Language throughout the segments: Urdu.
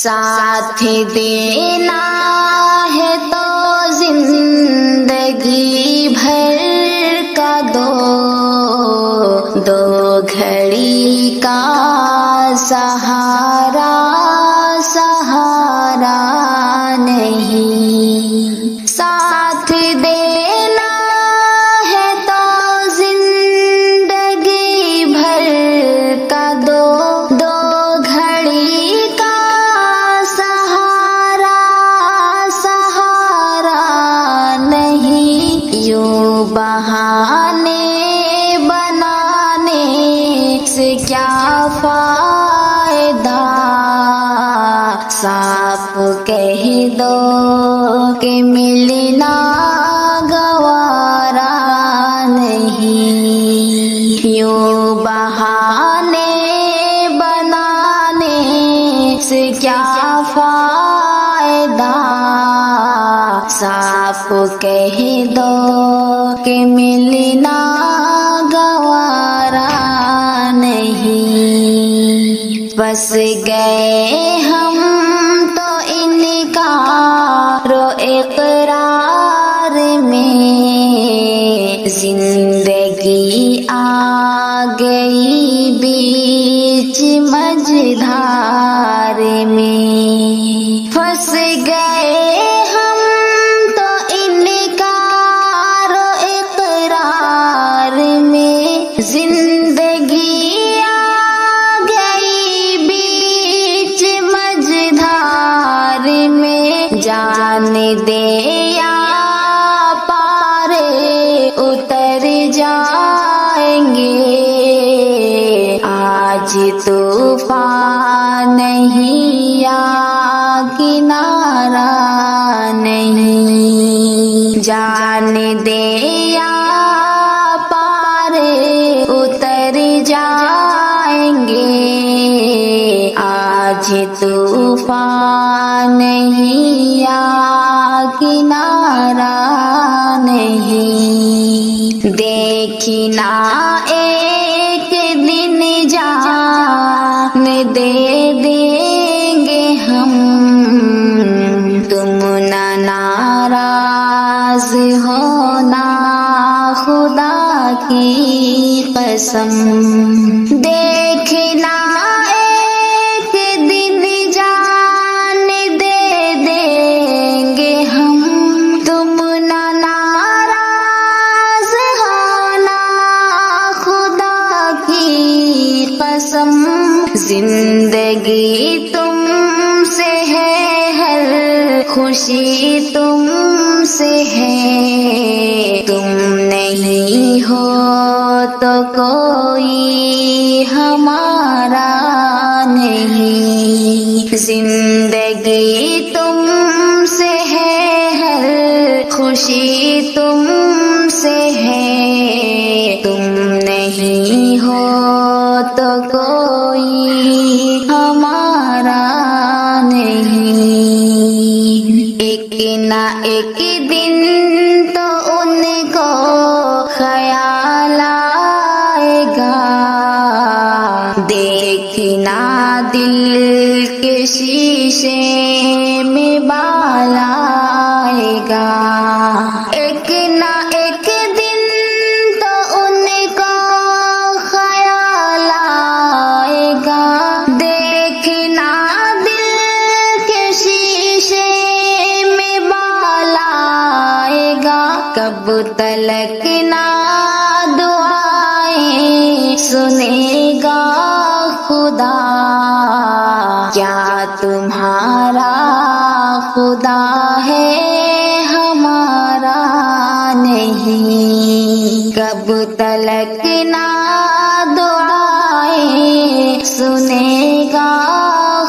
ساتھ دینا ہے تو زندگی بھر کا دو گھڑی کا سہارا نہیں. ساتھ دینا ہے تو زندگی بھر کا دو گھڑی کا سہارا نہیں. یوں بہانے بنانے سے کیا فائدہ، صاف کہہ دو کہ ملنا گوارا نہیں. یوں بہانے بنانے سے کیا فائدہ، صاف کہہ دو کہ ملنا گوارا نہیں. بس گئے ہم تو انکار و اقرار میں، زندگی آ گئی بیچ مجھدھار میں. پھنس گئے ہم تو انکار و اقرار میں، زندگی جان دے یا پارے اتر جائیں گے. آج طوفان نہیں یا کنارہ نہیں. جان دے یا پارے اتر جائیں گے. آج طوفان نہیں یا کنارہ نہیں. دیکھنا ایک دن جان دے دیں گے ہم، تم نہ ناراض ہونا خدا کی قسم. دیکھنا زندگی تم سے ہے، ہر خوشی تم سے ہے. تم نہیں ہو تو کوئی ہمارا نہیں. زندگی تم سے ہے، ہر خوشی تم سے ہے. تم نہیں ہو تو کوئی ہمارا نہیں. ایک نہ ایک دن تو ان کو خیال آئے گا، دیکھنا دل کے شیشے میں بال آئے گا. ایک نہ ایک دن تو ان کو خیال آئے گا، دیکھنا دل کے شیشے میں بال آئے گا. کب تلک نہ دعائیں سنے گا خدا، کیا تمہارا خدا ہے ہمارا نہیں. کب تلک نہ دعائیں سنے گا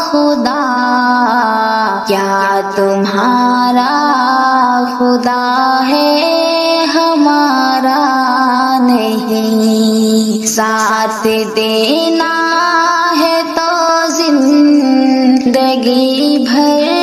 خدا، کیا تمہارا خدا ہے ہمارا نہیں. ساتھ دینا ہے تو زندگی بھر